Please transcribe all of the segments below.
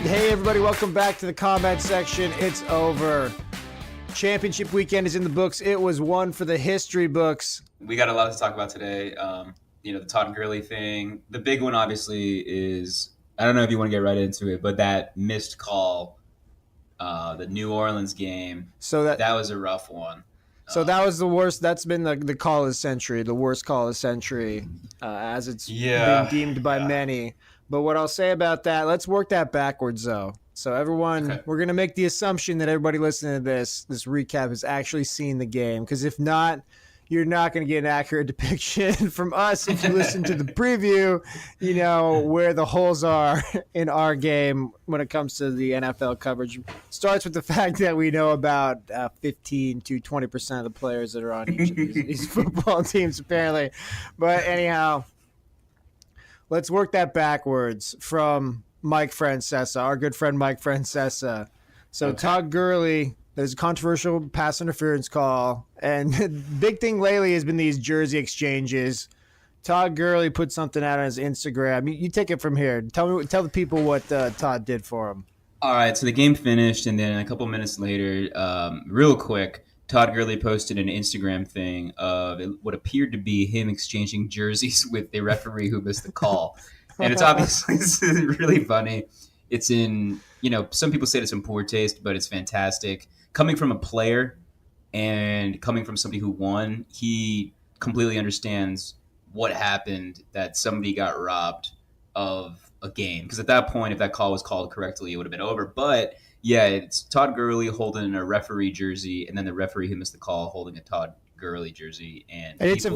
Hey everybody, welcome back to the comment section. It's over. Championship weekend is in the books. It was one for the history books. We got a lot to talk about today. The Todd Gurley thing. The big one, obviously, is I don't know if you want to get right into it, but that missed call, the New Orleans game. That was a rough one. So that was the worst. That's been the call of the century, the worst call of the century, as it's been deemed by many. But what I'll say about that, let's work that backwards, though. So everyone, we're going to make the assumption that everybody listening to this recap has actually seen the game. Because if not, you're not going to get an accurate depiction from us if you listen to the preview, where the holes are in our game when it comes to the NFL coverage. Starts with the fact that we know about 15 to 20% of the players that are on each of these football teams, apparently. But anyhow, let's work that backwards from Mike Francesa, our good friend Mike Francesa. So Todd Gurley, there's a controversial pass interference call, and the big thing lately has been these jersey exchanges. Todd Gurley put something out on his Instagram. You take it from here. Tell the people what Todd did for him. All right, so the game finished, and then a couple minutes later, real quick, Todd Gurley posted an Instagram thing of what appeared to be him exchanging jerseys with the referee who missed the call. And it's obviously really funny. It's in, some people say it's in poor taste, but it's fantastic. Coming from a player and coming from somebody who won, he completely understands what happened, that somebody got robbed of a game. Because at that point, if that call was called correctly, it would have been over. But yeah, it's Todd Gurley holding a referee jersey, and then the referee who missed the call holding a Todd Gurley jersey, and it's a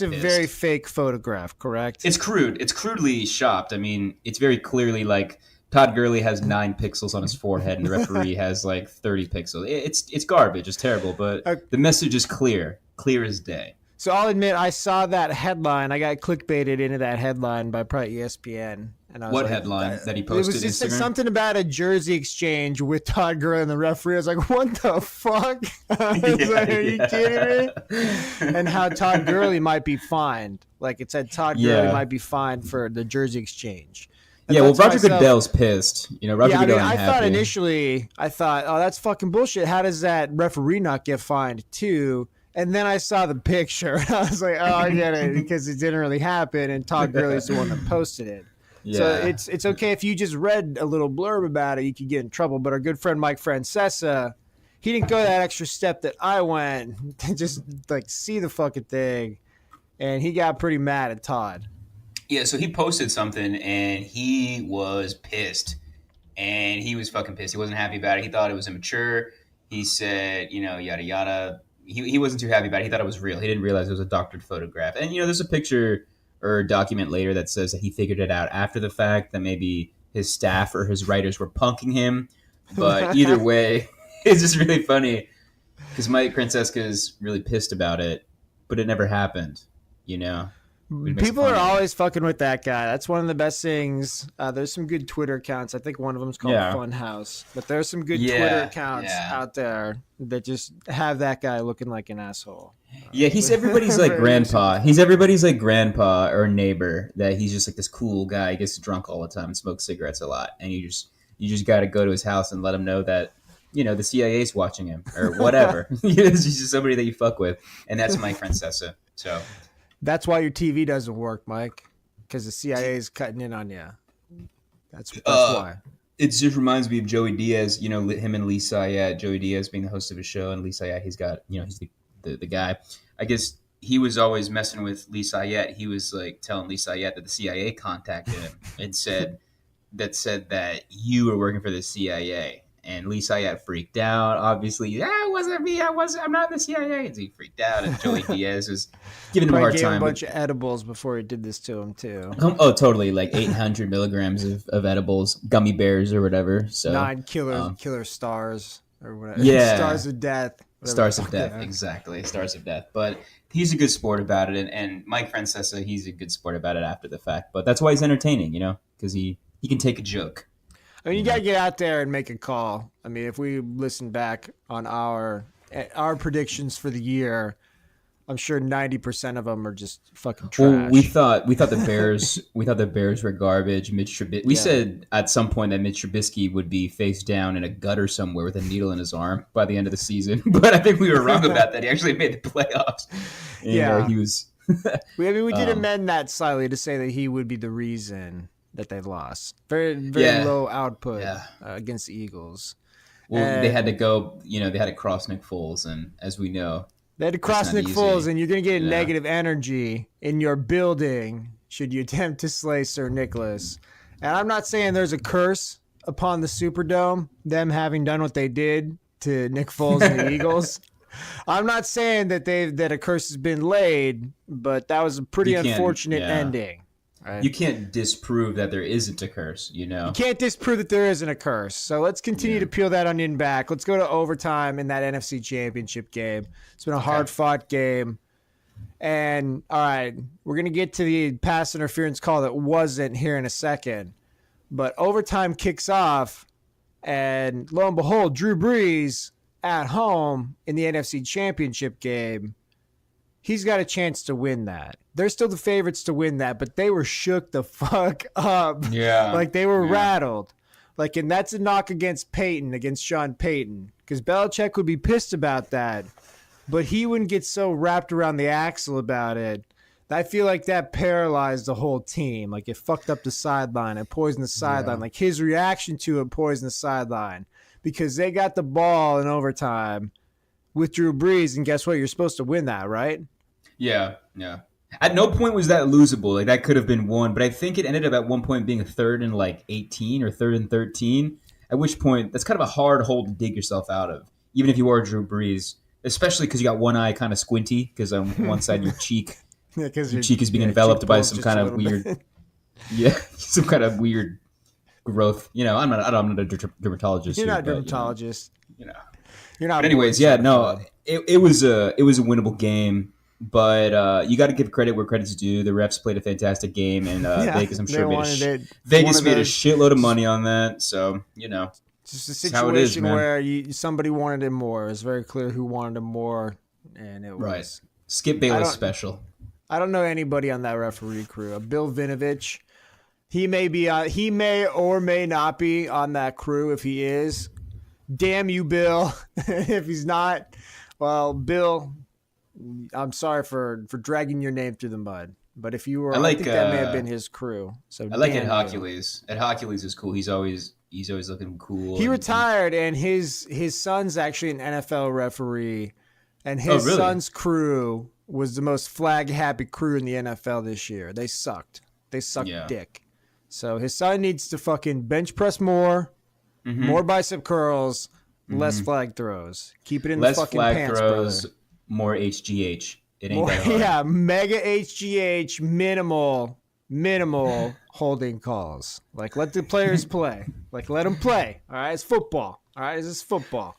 very fake photograph, correct? It's crude. It's crudely shopped. I mean, it's very clearly like Todd Gurley has 9 pixels on his forehead, and the referee has like 30 pixels. It's garbage. It's terrible, but the message is clear as day. So I'll admit, I saw that headline. I got clickbaited into that headline by probably ESPN. And I was headline that he posted? It was just something about a jersey exchange with Todd Gurley and the referee. I was like, what the fuck? Are you kidding me? And how Todd Gurley might be fined. Like it said, Todd Gurley might be fined for the jersey exchange. And Roger Goodell's pissed. Roger Goodell ain't happy. I thought initially, oh, that's fucking bullshit. How does that referee not get fined too? And then I saw the picture, and I was like, oh, I get it, because it didn't really happen, and Todd Gurley's the one that posted it. Yeah. So it's okay if you just read a little blurb about it, you could get in trouble. But our good friend Mike Francesa, he didn't go that extra step that I went to just like see the fucking thing, and he got pretty mad at Todd. Yeah, so he posted something, and he was pissed, and he was fucking pissed. He wasn't happy about it. He thought it was immature. He said, yada yada. He wasn't too happy about it. He thought it was real. He didn't realize it was a doctored photograph. And, there's a picture or a document later that says that he figured it out after the fact, that maybe his staff or his writers were punking him. But either way, it's just really funny because Mike Francesa is really pissed about it, but it never happened, People are always fucking with that guy. That's one of the best things. There's some good Twitter accounts. I think one of them is called Funhouse. But there's some good Twitter accounts out there that just have that guy looking like an asshole. Yeah, he's everybody's like grandpa. He's everybody's like grandpa or neighbor. That he's just like this cool guy. He gets drunk all the time and smokes cigarettes a lot. And you just got to go to his house and let him know that the CIA's watching him or whatever. He's just somebody that you fuck with, and that's Mike Francesa. So. That's why your TV doesn't work, Mike, because the CIA is cutting in on you. That's why. It just reminds me of Joey Diaz, him and Lee Syatt. Joey Diaz being the host of his show, and Lee Syatt, he's got, he's the guy. I guess he was always messing with Lee Syatt. He was like telling Lee Syatt that the CIA contacted him and said that you were working for the CIA. And Lee Syatt freaked out. Obviously, it wasn't me. I'm not in the CIA. And he freaked out. And Joey Diaz was giving him a hard time. He gave him a bunch of edibles before he did this to him, too. Oh, totally. Like 800 milligrams of edibles, gummy bears or whatever. So 9 killer stars or whatever. Yeah. Stars of death. Stars of death, exactly. Stars of death. But he's a good sport about it. And Mike Francesa, he's a good sport about it after the fact. But that's why he's entertaining, because he can take a joke. I mean, you got to get out there and make a call. I mean, if we listen back on our predictions for the year, I'm sure 90% of them are just fucking Well, trash. we thought the Bears were garbage. Mitch Trubisky. We said at some point that Mitch Trubisky would be face down in a gutter somewhere with a needle in his arm by the end of the season. But I think we were wrong about that. He actually made the playoffs, and he was. We did amend that slightly to say that he would be the reason that they lost. Very low output against the Eagles. Well, they had to go. They had to cross Nick Foles, and as we know. They had to cross Nick Foles, and you're going to get negative energy in your building should you attempt to slay Sir Nicholas. And I'm not saying there's a curse upon the Superdome, them having done what they did to Nick Foles and the Eagles. I'm not saying that a curse has been laid, but that was a pretty unfortunate ending. Right? You can't disprove that there isn't a curse, You can't disprove that there isn't a curse. So let's continue to peel that onion back. Let's go to overtime in that NFC Championship game. It's been a hard-fought game. And, all right, we're going to get to the pass interference call that wasn't here in a second. But overtime kicks off, and lo and behold, Drew Brees at home in the NFC Championship game, he's got a chance to win that. They're still the favorites to win that, but they were shook the fuck up. Yeah. Like they were rattled. Like, and that's a knock against Sean Payton, because Belichick would be pissed about that, but he wouldn't get so wrapped around the axle about it. I feel like that paralyzed the whole team. Like it fucked up the sideline. It poisoned the sideline. Like his reaction to it poisoned the sideline because they got the ball in overtime with Drew Brees, and guess what? You're supposed to win that, right? Yeah. At no point was that losable. Like that could have been won, but I think it ended up at one point being a 3rd and 18 or 3rd and 13. At which point, that's kind of a hard hole to dig yourself out of, even if you are Drew Brees, especially because you got one eye kind of squinty because on one side your cheek, your cheek is being enveloped by some kind of weird, some kind of weird growth. I'm not a dermatologist. You're not a dermatologist. You're not. But anyways, it was a winnable game. But you got to give credit where credit's due. The refs played a fantastic game, and Vegas, I'm sure, Vegas made a shitload of money on that. So, it's just a situation where somebody wanted him more. It was very clear who wanted him more, and it was right. Skip Bayless special. I don't know anybody on that referee crew. Bill Vinovich, he may or may not be on that crew. If he is, damn you, Bill. If he's not, well, Bill, I'm sorry for dragging your name through the mud, but if you were, I think that may have been his crew. So I like Ed Hercules. Ed Hercules is cool. He's always looking cool. He retired, and his son's actually an NFL referee, and his son's crew was the most flag happy crew in the NFL this year. They sucked. Dick. So his son needs to fucking bench press more, more bicep curls, less flag throws. Keep it in the fucking pants, brother. More HGH. It ain't that hard. Yeah, mega HGH, minimal holding calls. Like, let the players play. Like, let them play. All right, it's football. All right, this is football.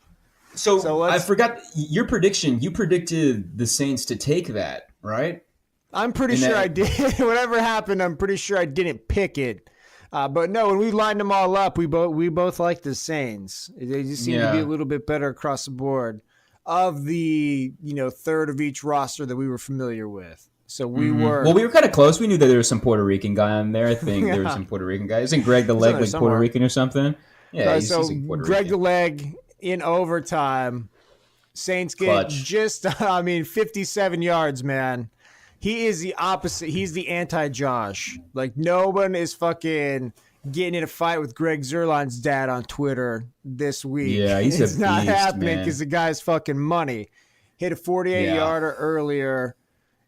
So I forgot your prediction. You predicted the Saints to take that, right? I'm pretty sure I did. Whatever happened, I'm pretty sure I didn't pick it. But no, when we lined them all up, we both liked the Saints. They just seem to be a little bit better across the board. Of the third of each roster that we were familiar with, so we were kind of close. We knew that there was some Puerto Rican guy on there. I think there was some Puerto Rican guy. Isn't Greg the Leg like Puerto Rican or something? Yeah, he's Puerto Greg Rican. the Leg in overtime. Saints get 57 yards, man. He is the opposite. He's the anti-Josh. Like no one is fucking getting in a fight with Greg Zerline's dad on Twitter this week. Yeah, it's not happening because the guy's fucking money. Hit a 48-yarder earlier,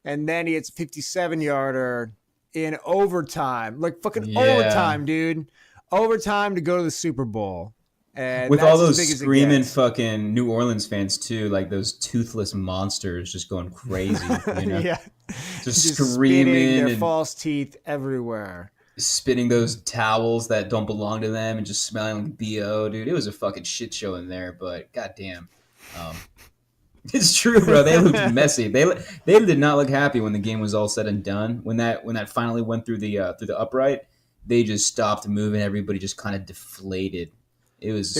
and then he hits a 57-yarder in overtime. Like fucking overtime, dude. Overtime to go to the Super Bowl. And with all those screaming fucking New Orleans fans too, like those toothless monsters just going crazy. Just screaming their false teeth everywhere. Spitting those towels that don't belong to them and just smelling like BO, dude. It was a fucking shit show in there, but goddamn. It's true, bro. They looked messy. They did not look happy when the game was all said and done. When that finally went through the upright, they just stopped moving. Everybody just kind of deflated. It was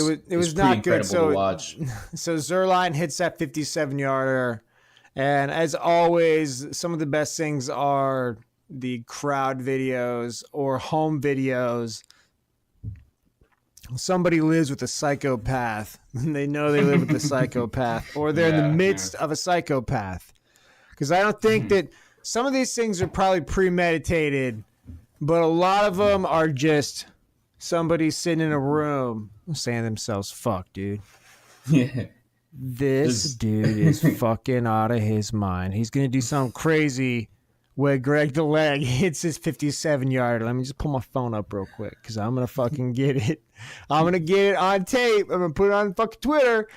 not good. To watch. So Zerline hits that 57-yarder, And as always, some of the best things are the crowd videos or home videos. Somebody lives with a psychopath and they know they live with a psychopath, or they're in the midst of a psychopath. Because I don't think that some of these things are probably premeditated, but a lot of them are just somebody sitting in a room saying to themselves, fuck, dude. Yeah. This dude is fucking out of his mind. He's going to do something crazy where Greg the Leg hits his 57-yarder. Let me just pull my phone up real quick because I'm going to fucking get it. I'm going to get it on tape. I'm going to put it on fucking Twitter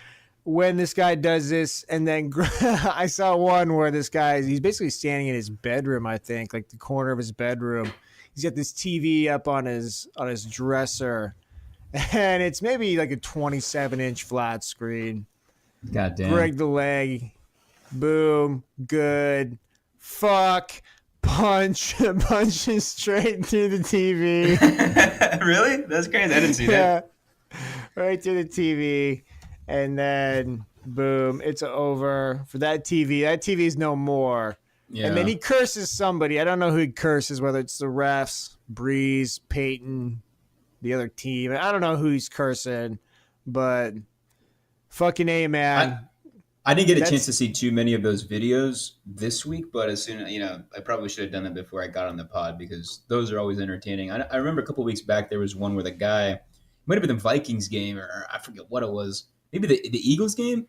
when this guy does this. And then I saw one where this guy, he's basically standing in his bedroom, I think, like the corner of his bedroom. He's got this TV up on his dresser, and it's maybe like a 27-inch flat screen. Goddamn. Greg the Leg, boom, good, fuck, punches straight through the TV. Really? That's crazy. I didn't see that. Right through the TV, and then boom, it's over for that TV. That TV's no more. Yeah. And then he curses somebody. I don't know who he curses, whether it's the refs, Breeze, Peyton, the other team. I don't know who he's cursing, but fucking A, man. I didn't get a chance to see too many of those videos this week, but as soon as, I probably should have done that before I got on the pod because those are always entertaining. I remember a couple weeks back, there was one where the guy, might have been the Vikings game, or I forget what it was. Maybe the Eagles game?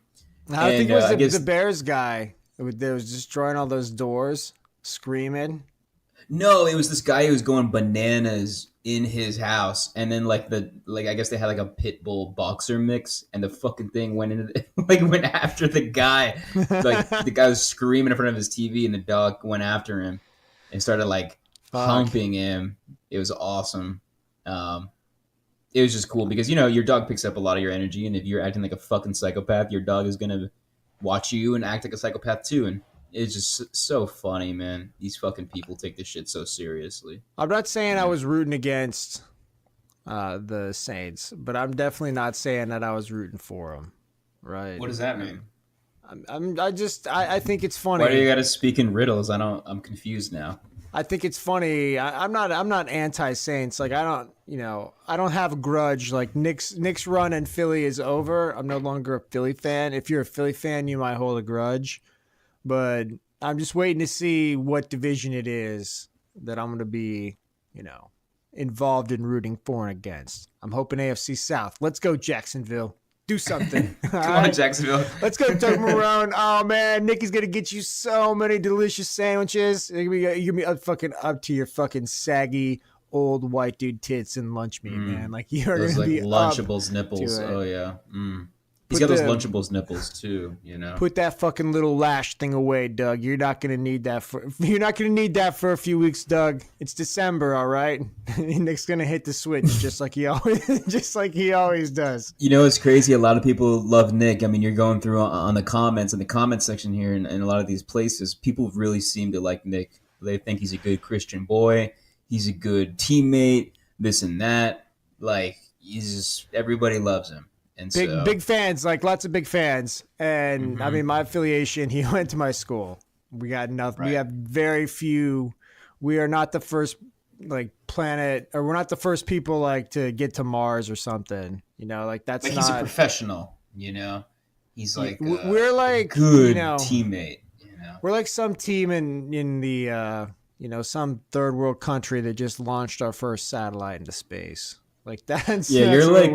I think it was the Bears guy that was destroying all those doors, screaming. No, it was this guy who was going bananas in his house, and then I guess they had like a pit bull boxer mix, and the fucking thing went after the guy. Like the guy was screaming in front of his TV, and the dog went after him and started humping him. It was awesome. It was just cool because your dog picks up a lot of your energy, and if you're acting like a fucking psychopath, your dog is gonna watch you and act like a psychopath too, and it's just so funny, man. These fucking people take this shit so seriously. I'm not saying I was rooting against the Saints, but I'm definitely not saying that I was rooting for them. Right? What does that mean? I think it's funny. Why do you got to speak in riddles? I'm confused now. I think it's funny. I'm not anti-Saints. Like I don't have a grudge. Like Nick's run in Philly is over. I'm no longer a Philly fan. If you're a Philly fan, you might hold a grudge. But I'm just waiting to see what division it is that I'm going to be, involved in rooting for and against. I'm hoping AFC South. Let's go Jacksonville. Do something. Come on, Jacksonville. Let's go Doug Marone. Oh, man. Nicky's going to get you so many delicious sandwiches. You're going to be fucking up to your fucking saggy old white dude tits and lunch meat, man. Like you're going to be Lunchables nipples. Oh, yeah. He's got those Lunchables nipples too, Put that fucking little lash thing away, Doug. You're not gonna need that for a few weeks, Doug. It's December, all right. Nick's gonna hit the switch just like he always does. It's crazy. A lot of people love Nick. I mean, you're going through on the comments in the comment section here, in a lot of these places, people really seem to like Nick. They think he's a good Christian boy. He's a good teammate. This and that. Like everybody loves him. And big fans, like lots of big fans. And I mean, my affiliation, he went to my school. We got nothing. Right. We have very few. We are not the first planet, or we're not the first people to get to Mars or something. That's not. He's a professional. He's we're like good teammate. We're like some team in the some third world country that just launched our first satellite into space. Like that's you're like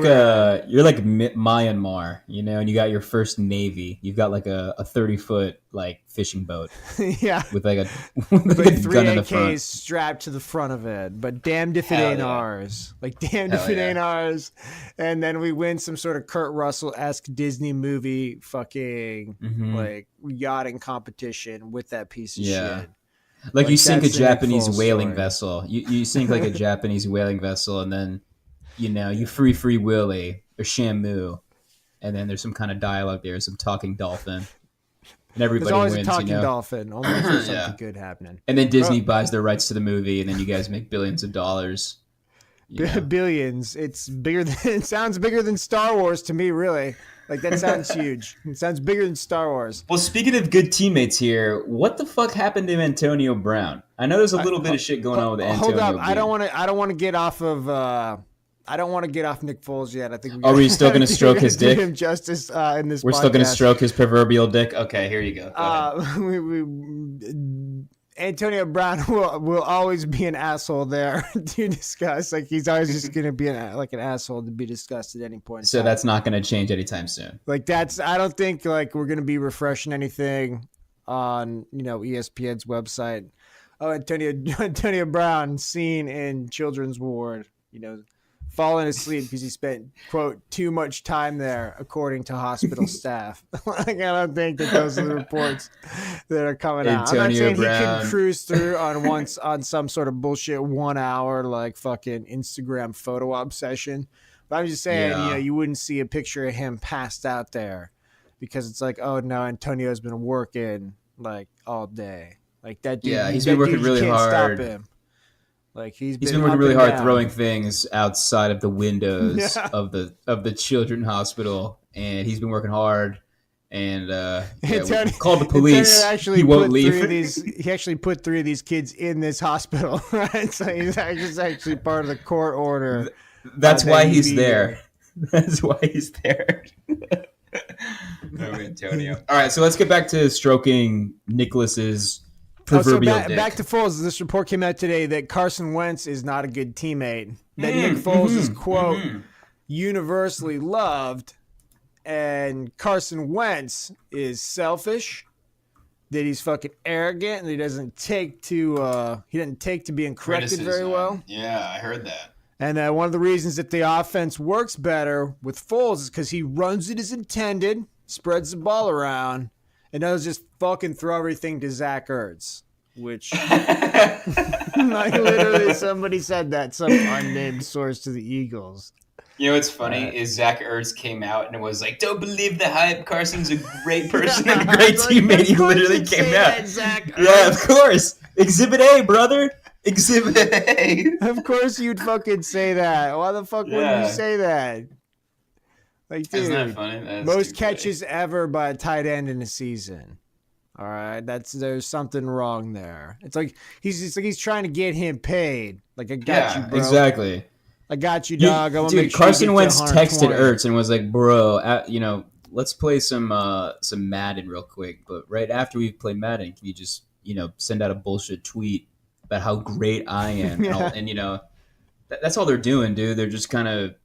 Myanmar, and you got your first navy. You've got like a 30-foot fishing boat, with a gun in the front, strapped to the front of it. But damned if it ain't ours. Like damned if it ain't ours. And then we win some sort of Kurt Russell-esque Disney movie, fucking yachting competition with that piece of shit. Like you sink a Japanese whaling vessel. You sink like a Japanese whaling vessel, and then. You free Willy or Shamu, and then there's some kind of dialogue there, some talking dolphin, and everybody there's always wins. A talking dolphin, only if there's something good happening. And then Disney buys the rights to the movie, and then you guys make billions of dollars. Billions. It's bigger than. It sounds bigger than Star Wars to me, really. Like that sounds huge. It sounds bigger than Star Wars. Well, speaking of good teammates here, what the fuck happened to Antonio Brown? I know there's a little bit of shit going on with Hold up. Antonio being. I don't want to get off of. I don't want to get off Nick Foles yet. I think Are we still going to stroke his do dick? him justice in this. We're podcast. still going to stroke his proverbial dick. Okay, here you go. Antonio Brown will always be an asshole there to discuss. Like he's always just going to be an asshole to be discussed at any point. So that's not going to change anytime soon. Like I don't think like we're going to be refreshing anything on ESPN's website. Oh, Antonio Brown seen in children's ward. Falling asleep because he spent, quote, too much time there, according to hospital staff. Like, I don't think that those are the reports that are coming out. I'm not saying Brown. He couldn't cruise through on some sort of bullshit 1 hour, like, fucking Instagram photo op session. But I'm just saying, you wouldn't see a picture of him passed out there because it's like, oh, no, Antonio's been working, like, all day. Like, that dude, he's been working really hard. Stop him. Like he's been working really hard throwing things outside of the windows of the children's hospital, and he's been working hard. And called the police. He won't leave. He actually put 3 of these kids in this hospital, right? So he's actually part of the court order. That's why he's there. That's why he's there. Oh, Antonio. All right, so let's get back to stroking Nicholas's. Back to Foles. This report came out today that Carson Wentz is not a good teammate. That Nick Foles is, quote, universally loved, and Carson Wentz is selfish. That he's fucking arrogant, and he doesn't take to being corrected very well. Yeah, I heard that. And one of the reasons that the offense works better with Foles is because he runs it as intended, spreads the ball around. And does just fucking throw everything to Zach Ertz, which like literally somebody said that, some unnamed source to the Eagles. You know what's funny is Zach Ertz came out and was like, "Don't believe the hype. Carson's a great person and a great teammate." He literally came out. Yeah, of course. Exhibit A, brother. Exhibit A. Of course you'd fucking say that. Why the fuck wouldn't you say that? Like, dude, isn't that funny? Most catches ever by a tight end in a season. All right, there's something wrong there. It's like he's trying to get him paid. Like I got you, bro. Exactly. I got you, dog. Carson Wentz texted Ertz and was like, "Bro, let's play some Madden real quick. But right after we play Madden, can you just send out a bullshit tweet about how great I am?" And that's all they're doing, dude. They're just kind of.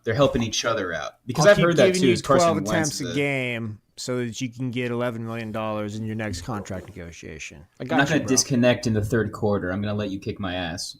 They're helping each other out. Because I've heard that too. 12 attempts a game so that you can get $11 million in your next contract negotiation. I'm not going to disconnect in the third quarter. I'm going to let you kick my ass,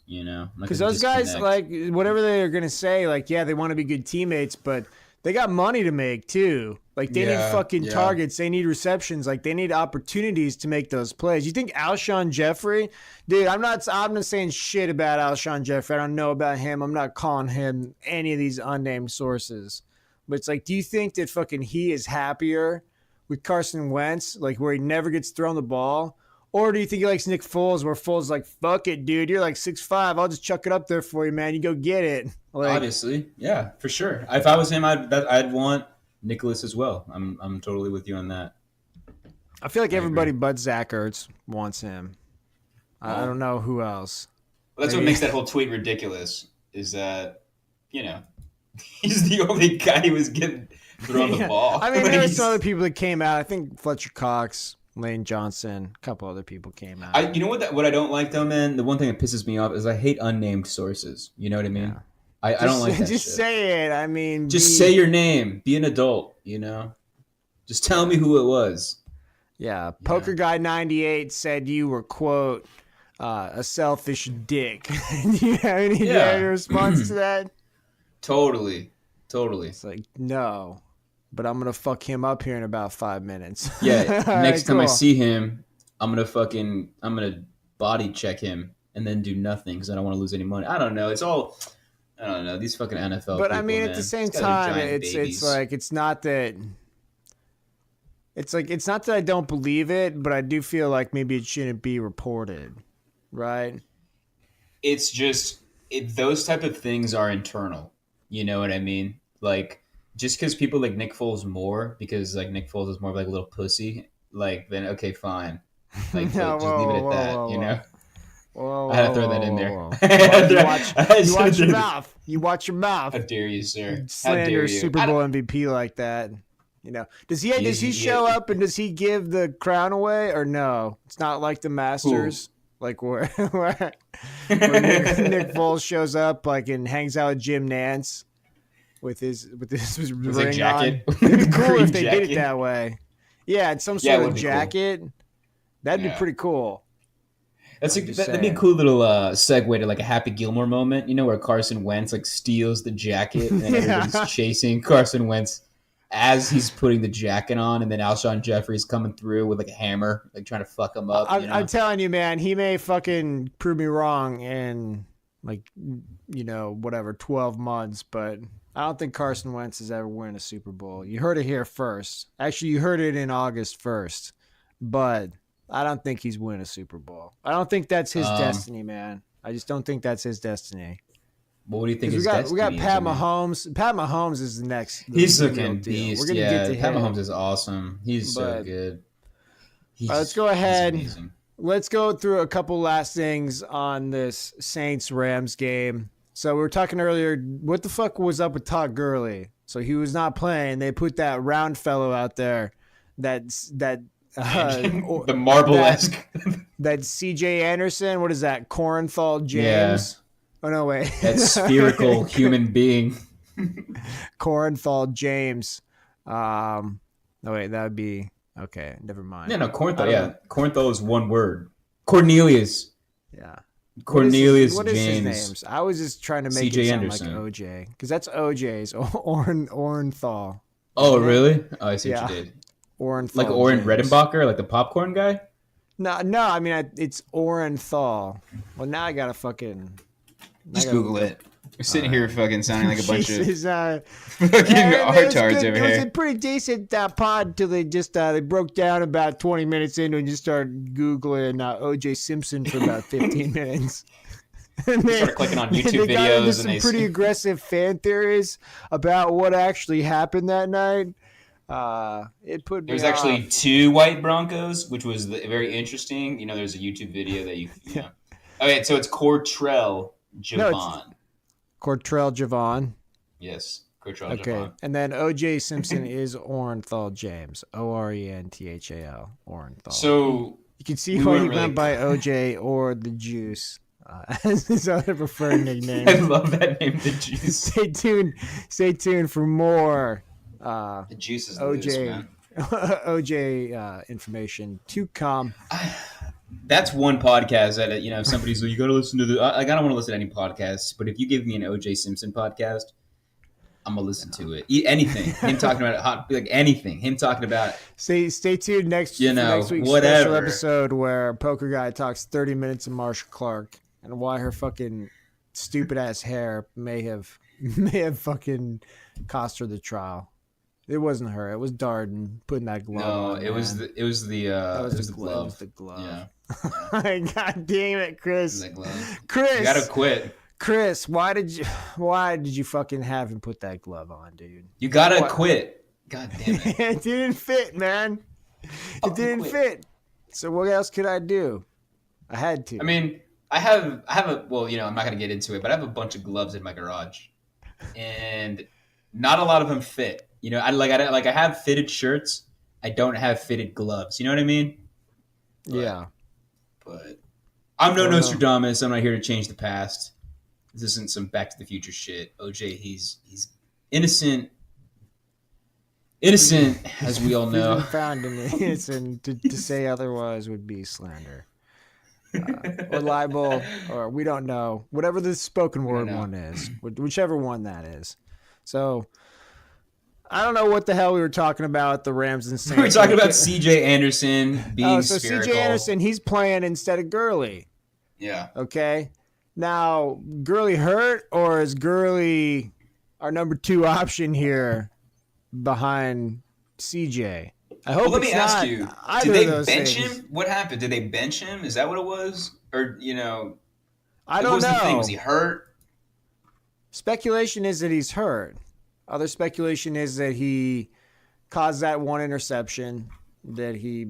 Because those guys, like, whatever they're going to say, like, yeah, they want to be good teammates, but they got money to make too. Like they need fucking targets. They need receptions. Like they need opportunities to make those plays. You think Alshon Jeffrey, dude? I'm not saying shit about Alshon Jeffrey. I don't know about him. I'm not calling him any of these unnamed sources. But it's like, do you think that fucking he is happier with Carson Wentz, like where he never gets thrown the ball? Or do you think he likes Nick Foles, where Foles is like, fuck it, dude. You're like 6'5". I'll just chuck it up there for you, man. You go get it. Like, obviously, yeah, for sure. If I was him, I'd want Nicholas as well. I'm totally with you on that. I feel like everybody but Zach Ertz wants him. I don't know who else. Well, that's what makes that whole tweet ridiculous. Is that he's the only guy who was getting thrown the ball. I mean, there were some other people that came out. I think Fletcher Cox. Lane Johnson, a couple other people came out. You know what I don't like though, man? The one thing that pisses me off is I hate unnamed sources. You know what I mean? Yeah. I don't like that Just shit. say it. I mean, just say your name. Be an adult, Just tell me who it was. Yeah. Poker Guy 98 said you were, quote, a selfish dick. Do you have any response to that? Totally. It's like, no. But I'm going to fuck him up here in about 5 minutes. Yeah, next time I see him, I'm going to body check him and then do nothing because I don't want to lose any money. I don't know. It's all, I don't know. These fucking NFL But people, I mean, man. At the same time, it's like, it's not that I don't believe it, but I do feel like maybe it shouldn't be reported, right? It's just, those type of things are internal. You know what I mean? Like, just because people like Nick Foles more, because like Nick Foles is more of like a little pussy, like then okay, fine, like No, just leave it at that, whoa, you know. whoa, I had to throw that in there. whoa. You watch your mouth. You watch your mouth. How dare you, sir? How Slander dare you? Super Bowl MVP like that. You know, does he show yeah. up and does he give the crown away or no? It's not like the Masters, like where Nick Foles shows up like and hangs out with Jim Nance with his ring like jacket. on. It'd be cool Green if they jacket. did it that way. Yeah, it's some sort of jacket. Cool. That'd be pretty cool. That'd be a cool little segue to like a Happy Gilmore moment, you know, where Carson Wentz like steals the jacket and then everybody's chasing Carson Wentz as he's putting the jacket on, and then Alshon Jeffrey's coming through with like a hammer, like trying to fuck him up. I'm telling you, man, he may fucking prove me wrong in like, you know, whatever, 12 months, but I don't think Carson Wentz has ever won a Super Bowl. You heard it here first. Actually, you heard it in August 1st, but I don't think he's winning a Super Bowl. I don't think that's his destiny, man. I just don't think that's his destiny. Well, what do you think his destiny is? We got Pat Mahomes. Pat Mahomes is the next. He's looking beast. We're gonna get to him. Pat Mahomes is awesome. He's so good. Let's go ahead. Let's go through a couple last things on this Saints-Rams game. So we were talking earlier, what the fuck was up with Todd Gurley? So he was not playing. They put that round fellow out there the marble-esque. That C.J. Anderson, what is that? Corenthal James? Yeah. Oh, no, wait. That spherical human being. Corenthal James. No, wait, that would be... Okay, never mind. No, Corenthal, yeah. Corenthal is one word. Cornelius. Yeah. Cornelius what is his names? I was just trying to make it sound Anderson. like OJ. Because that's OJ's. Orenthal. Oh, really? Oh, I see what you did. Orenthal. Like Oren Redenbacher, like the popcorn guy? No, I mean, it's Orenthal. Well, now I got to fucking... Just Google it. We're sitting here fucking sounding like a bunch of fucking artards over here. It was here. a pretty decent pod until they just they broke down about 20 minutes into and just started Googling O.J. Simpson for about 15 minutes. And they started clicking on YouTube they videos. Got into some pretty aggressive fan theories about what actually happened that night. It put me There was actually 2 white Broncos, which was very interesting. You know, there's a YouTube video that you know. Okay, so it's Cortrell Javon. Cortrell Javon. Yes, Cortrell okay. Javon. And then O.J. Simpson is Orenthal James. Orenthal. Orenthal. So you can see why he went by O.J. or the Juice as his other preferred nickname. I love that name, the Juice. Stay tuned for more. The Juice is O.J. loose, man. O.J. Information to come. That's one podcast that, you know, if somebody's like, you got to listen to the. I don't want to listen to any podcasts, but if you give me an O.J. Simpson podcast, I'm gonna listen to it. Anything. Him talking about anything. Him talking about. Stay tuned next week's whatever. Special episode where Poker Guy talks 30 minutes of Marsha Clark and why her fucking stupid ass hair may have fucking cost her the trial. It wasn't her. It was Darden putting that glove on. No, it was the glove. It was the glove. Yeah. God damn it, Chris. Chris, you gotta quit. Chris, why did you fucking have him put that glove on, dude? You gotta quit. God damn it. It didn't fit, man. It didn't fit. So what else could I do? I had to. I mean, I have a well, you know, I'm not gonna get into it, but I have a bunch of gloves in my garage, and not a lot of them fit. You know, I have fitted shirts. I don't have fitted gloves. You know what I mean? Yeah. But I'm no Nostradamus. I'm not here to change the past. This isn't some Back to the Future shit. OJ, he's innocent. Innocent, as we all know. He's been found innocent. To say otherwise would be slander. Or libel, or we don't know. Whatever the spoken word one is. Whichever one that is. So... I don't know what the hell we were talking about the Rams and Saints. We were talking about C.J. Anderson being spherical. C.J. Anderson, he's playing instead of Gurley. Yeah. Okay. Now, Gurley hurt, or is Gurley our number 2 option here behind C.J.? I hope. Well, let me ask you: did they bench him? What happened? Did they bench him? Is that what it was? Or I don't know. Was he hurt? Speculation is that he's hurt. Other speculation is that he caused that one interception, that he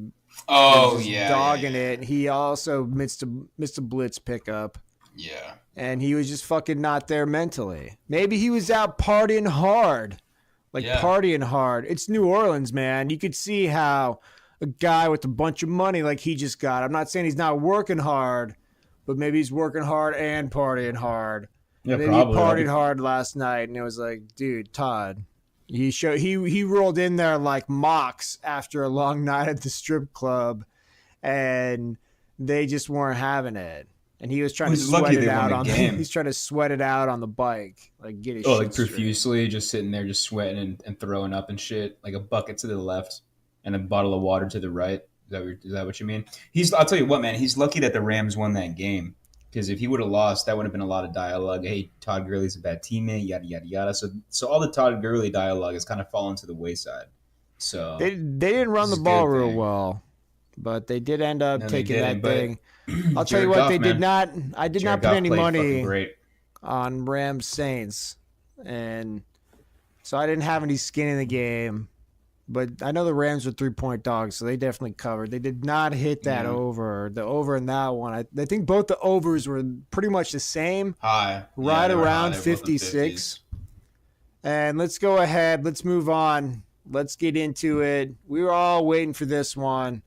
was dogging it. He also missed a blitz pickup. Yeah. And he was just fucking not there mentally. Maybe he was out partying hard. Partying hard. It's New Orleans, man. You could see how a guy with a bunch of money like he just got, I'm not saying he's not working hard, but maybe he's working hard and partying hard. Yeah, maybe probably. He partied hard last night, and it was like, dude, Todd, he rolled in there like Mox after a long night at the strip club, and they just weren't having it. And he was trying to sweat it out on the game. He's trying to sweat it out on the bike, like get his shit like profusely, just sitting there, just sweating and throwing up and shit, like a bucket to the left and a bottle of water to the right. Is that what you mean? I'll tell you what, man. He's lucky that the Rams won that game, because if he would have lost, that would have been a lot of dialogue. Hey, Todd Gurley's a bad teammate, yada yada yada. So all the Todd Gurley dialogue has kind of fallen to the wayside. So they didn't run the ball real well, but they did end up taking that thing. I'll tell you what, they did not. I did not put any money on Rams Saints, and so I didn't have any skin in the game. But I know the Rams were 3-point dogs, so they definitely covered. They did not hit that over. The over in that one, I think both the overs were pretty much the same, right around 56. And let's go ahead. Let's move on. Let's get into it. We were all waiting for this one.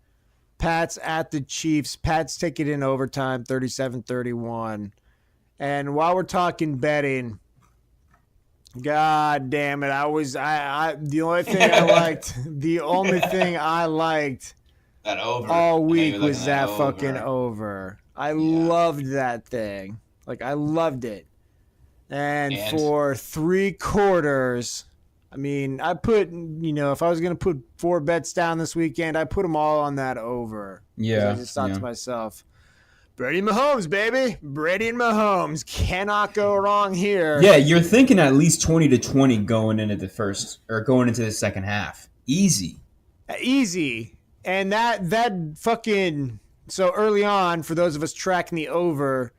Pats at the Chiefs. Pats take it in overtime, 37-31. And while we're talking betting, God damn it, the only thing I liked that over all week was that fucking over. I loved that thing. Like, I loved it. And for 3 quarters, I mean, I put, if I was going to put 4 bets down this weekend, I put them all on that over. Yeah. I just thought to myself, Brady Mahomes, baby. Brady and Mahomes. Cannot go wrong here. Yeah, you're thinking at least 20-20 going into the second half. Easy. And that fucking, so early on, for those of us tracking the over,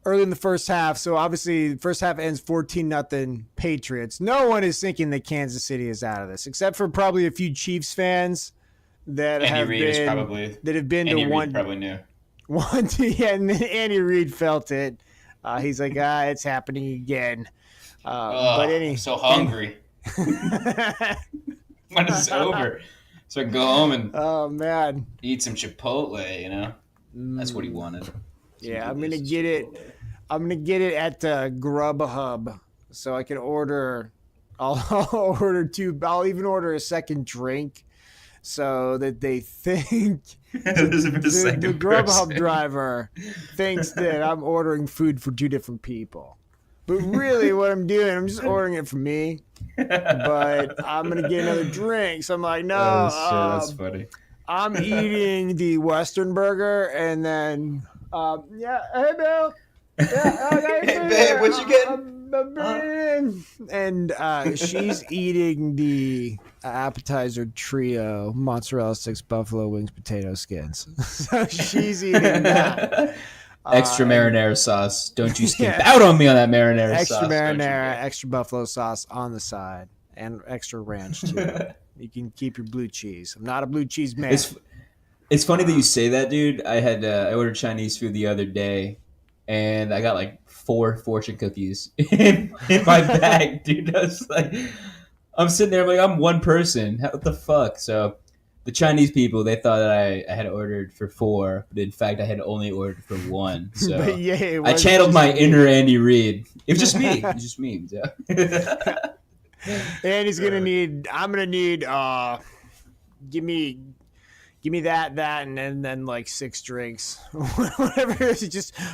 early in the first half, so obviously the first half ends 14-0 Patriots. No one is thinking that Kansas City is out of this, except for probably a few Chiefs fans that have been to one. Probably knew. And Andy Reid felt it. He's like, it's happening again. I'm so hungry. When it's over, so I can go home and eat some Chipotle. That's what he wanted. Yeah, I'm gonna get it. I'm gonna get it at Grubhub, so I can order. I'll order 2. I'll even order a second drink, so that they think the Grubhub driver thinks that I'm ordering food for 2 different people. But really, what I'm doing, I'm just ordering it for me. But I'm gonna get another drink, so I'm like, no, that's funny. I'm eating the Western burger, and then. Hey, Bill. Hey, babe, what you getting? And she's eating the appetizer trio, mozzarella sticks, buffalo wings, potato skins. So she's eating that. Extra marinara sauce. Don't you skip out on me on that marinara sauce. Extra marinara, extra buffalo sauce on the side, and extra ranch, too. You can keep your blue cheese. I'm not a blue cheese man. It's funny that you say that, dude. I ordered Chinese food the other day, and I got like 4 fortune cookies in my bag, dude. I was like, I'm sitting there, I'm like, I'm one person. What the fuck? So the Chinese people, they thought that I had ordered for 4, but in fact, I had only ordered for 1. So I channeled my inner Andy Reid. It was just me. It was just me. Yeah. And I'm gonna need. Give me that, and then like 6 drinks,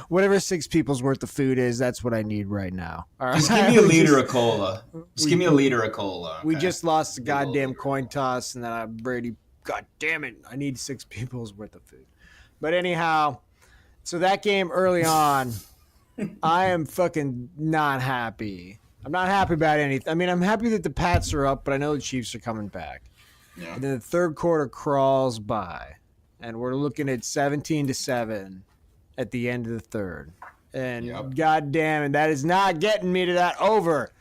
whatever 6 people's worth of food is. That's what I need right now. All right, just give me a liter of cola. Give me a liter of cola. Okay? We just lost the goddamn coin toss, and then Brady. God damn it! I need 6 people's worth of food. But anyhow, so that game early on, I am fucking not happy. I'm not happy about anything. I mean, I'm happy that the Pats are up, but I know the Chiefs are coming back. Yeah. And then the third quarter crawls by, and we're looking at 17-7 at the end of the third. And God damn it, that is not getting me to that over.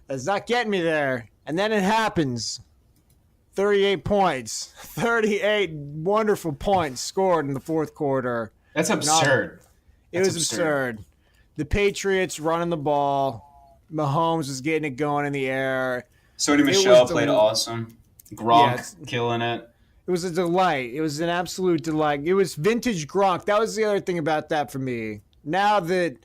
That's not getting me there. And then it happens. 38 points. 38 wonderful points scored in the fourth quarter. That's absurd. It was absurd. The Patriots running the ball. Mahomes was getting it going in the air. Sony Michel played awesome. Gronk killing it. It was a delight. It was an absolute delight. It was vintage Gronk. That was the other thing about that for me. Now that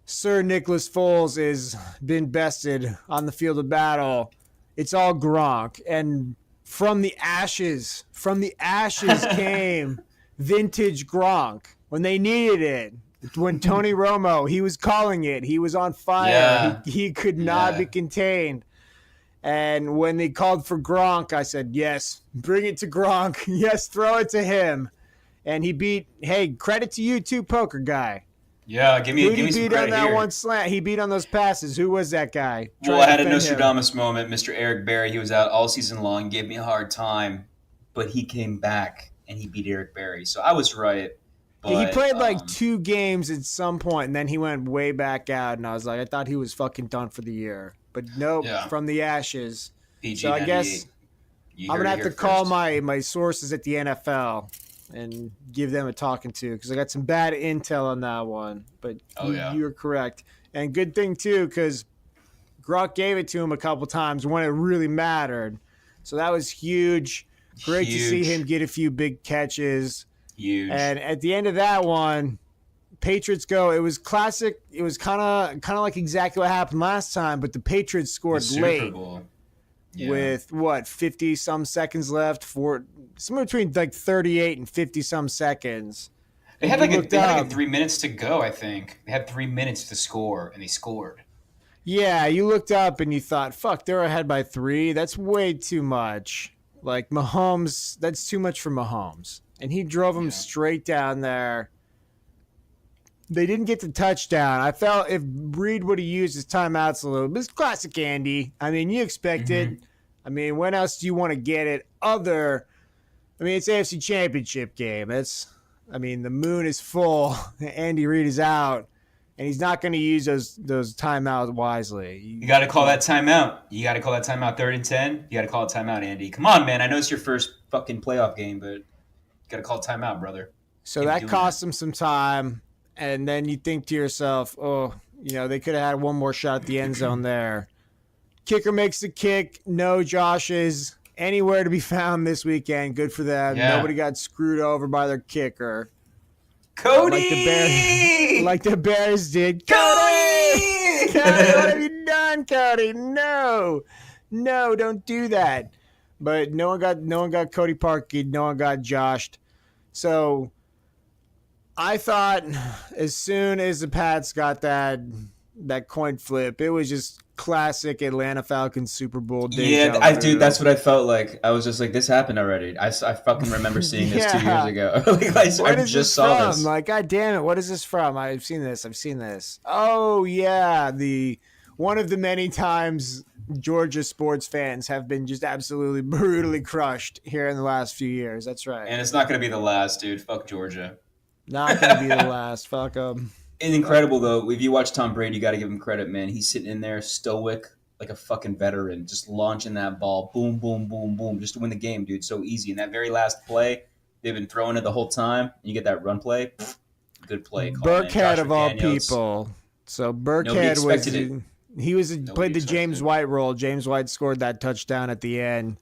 Sir Nicholas Foles has been bested on the field of battle, it's all Gronk. And from the ashes came vintage Gronk when they needed it. When Tony Romo, he was calling it. He was on fire. Yeah. He could not be contained. And when they called for Gronk, I said, yes, bring it to Gronk. Yes, throw it to him. And he beat, hey, credit to you too, poker guy. Yeah, give me some credit. He beat on that one slant. He beat on those passes. Who was that guy? Well, I had a Nostradamus moment. Mr. Eric Berry, he was out all season long, gave me a hard time, but he came back and he beat Eric Berry. So I was right. But, he played like 2 games at some point, and then he went way back out, and I was like, I thought he was fucking done for the year. But nope, from the ashes. PG so I guess I'm going to have to call my sources at the NFL and give them a talking to, because I got some bad intel on that one. But you're correct. And good thing, too, because Gronk gave it to him a couple times when it really mattered. So that was huge. Great to see him get a few big catches. Huge. And at the end of that one, Patriots go. It was classic. It was kind of like exactly what happened last time, but the Patriots scored late with 50-some seconds left, somewhere between like 38 and 50-some seconds. They had like 3 minutes to go, I think. They had 3 minutes to score, and they scored. Yeah, you looked up and you thought, fuck, they're ahead by 3. That's way too much. Like Mahomes, that's too much for Mahomes. And he drove them straight down there. They didn't get the touchdown. I felt if Reed would have used his timeouts a little bit, it's classic Andy. I mean, you expect it. I mean, when else do you want to get it it's AFC Championship game. The moon is full. Andy Reid is out, and he's not going to use those timeouts wisely. You got to call that timeout. 3rd and 10. You got to call a timeout, Andy. Come on, man. I know it's your first fucking playoff game, but you got to call a timeout, brother. So that cost him some time. And then you think to yourself, they could have had one more shot at the end zone there. Kicker makes the kick. No Josh is anywhere to be found this weekend. Good for them. Yeah. Nobody got screwed over by their kicker. Cody! Like the Bears did. Cody! Cody, what have you done, Cody? No, don't do that. But no one got Cody Parkey. No one got Joshed. So I thought as soon as the Pats got that coin flip, it was just classic Atlanta Falcons Super Bowl day. Yeah, dude, that's what I felt like. I was just like, this happened already. I fucking remember seeing this 2 years ago. I just saw this. Like, God damn it, what is this from? I've seen this. Oh, yeah, one of the many times Georgia sports fans have been just absolutely brutally crushed here in the last few years. That's right. And it's not going to be the last, dude. Fuck Georgia. Not going to be the last. Fuck them. It's incredible, though. If you watch Tom Brady, you got to give him credit, man. He's sitting in there stoic like a fucking veteran, just launching that ball. Boom, boom, boom, boom. Just to win the game, dude. So easy. And that very last play, they've been throwing it the whole time. You get that run play. Good play. Burkhead of all people. So Burkhead played the James White role. James White scored that touchdown at the end.